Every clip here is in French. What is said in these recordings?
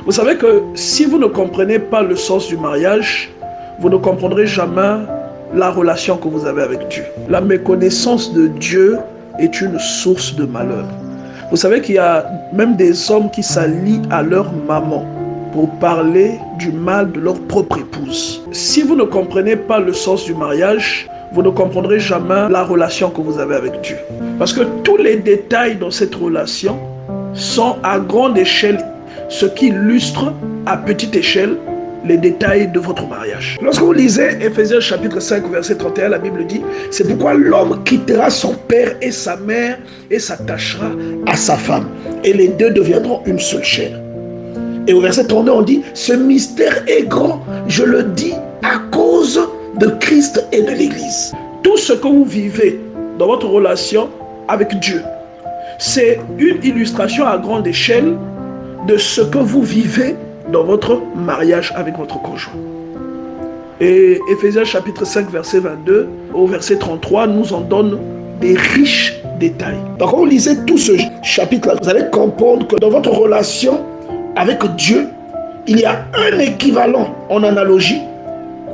Vous savez que si vous ne comprenez pas le sens du mariage, vous ne comprendrez jamais la relation que vous avez avec Dieu. La méconnaissance de Dieu est une source de malheur. Vous savez qu'il y a même des hommes qui s'allient à leur maman pour parler du mal de leur propre épouse. Si vous ne comprenez pas le sens du mariage, vous ne comprendrez jamais la relation que vous avez avec Dieu. Parce que tous les détails dans cette relation sont à grande échelle ce qui illustre à petite échelle les détails de votre mariage. Lorsque vous lisez Éphésiens chapitre 5 verset 31, la Bible dit « C'est pourquoi l'homme quittera son père et sa mère et s'attachera à sa femme. Et les deux deviendront une seule chair. » Et au verset 32, on dit « Ce mystère est grand, je le dis à cause de Christ et de l'Église. » Tout ce que vous vivez dans votre relation avec Dieu, c'est une illustration à grande échelle de ce que vous vivez dans votre mariage avec votre conjoint. Et Éphésiens chapitre 5 verset 22 au verset 33 nous en donne des riches détails. Donc quand vous lisez tout ce chapitre-là, vous allez comprendre que dans votre relation avec Dieu, il y a un équivalent en analogie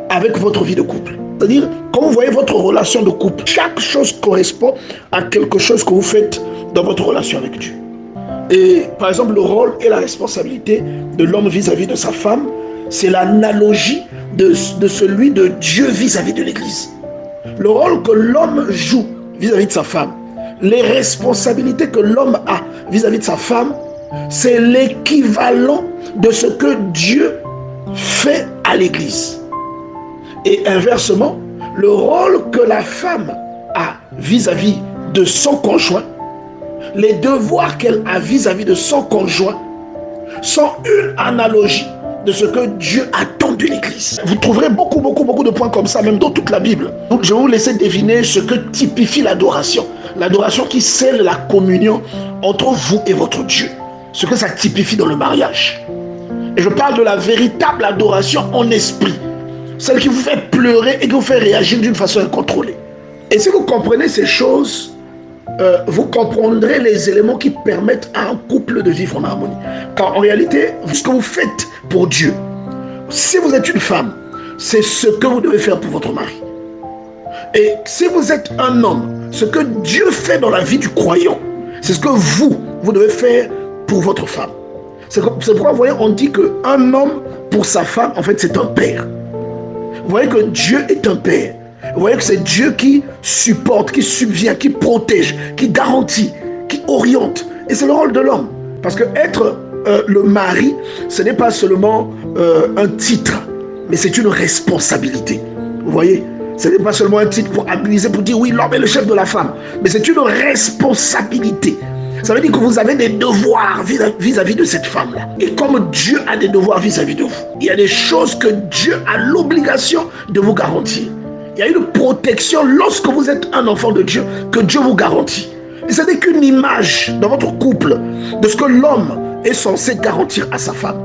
avec votre vie de couple. C'est-à-dire, quand vous voyez votre relation de couple, chaque chose correspond à quelque chose que vous faites dans votre relation avec Dieu. Et par exemple, le rôle et la responsabilité de l'homme vis-à-vis de sa femme, c'est l'analogie de celui de Dieu vis-à-vis de l'Église. Le rôle que l'homme joue vis-à-vis de sa femme, les responsabilités que l'homme a vis-à-vis de sa femme, c'est l'équivalent de ce que Dieu fait à l'Église. Et inversement, le rôle que la femme a vis-à-vis de son conjoint, les devoirs qu'elle a vis-à-vis de son conjoint sont une analogie de ce que Dieu attend de l'Église. Vous trouverez beaucoup de points comme ça, même dans toute la Bible. Donc, je vais vous laisser deviner ce que typifie l'adoration. L'adoration qui scelle la communion entre vous et votre Dieu. Ce que ça typifie dans le mariage. Et je parle de la véritable adoration en esprit. Celle qui vous fait pleurer et qui vous fait réagir d'une façon incontrôlée. Et si vous comprenez ces choses, vous comprendrez les éléments qui permettent à un couple de vivre en harmonie. Car en réalité, ce que vous faites pour Dieu, si vous êtes une femme, c'est ce que vous devez faire pour votre mari. Et si vous êtes un homme, ce que Dieu fait dans la vie du croyant, c'est ce que vous devez faire pour votre femme. C'est pourquoi, vous voyez, on dit qu'un homme pour sa femme, en fait, c'est un père. Vous voyez que Dieu est un père. Vous voyez que c'est Dieu qui supporte, qui subvient, qui protège, qui garantit, qui oriente. Et c'est le rôle de l'homme. Parce que être le mari, ce n'est pas seulement un titre, mais c'est une responsabilité. Vous voyez, ce n'est pas seulement un titre pour abuser, pour dire oui, l'homme est le chef de la femme. Mais c'est une responsabilité. Ça veut dire que vous avez des devoirs vis-à-vis de cette femme-là. Et comme Dieu a des devoirs vis-à-vis de vous, il y a des choses que Dieu a l'obligation de vous garantir. Il y a une protection lorsque vous êtes un enfant de Dieu que Dieu vous garantit. Et ce n'est qu'une image dans votre couple de ce que l'homme est censé garantir à sa femme.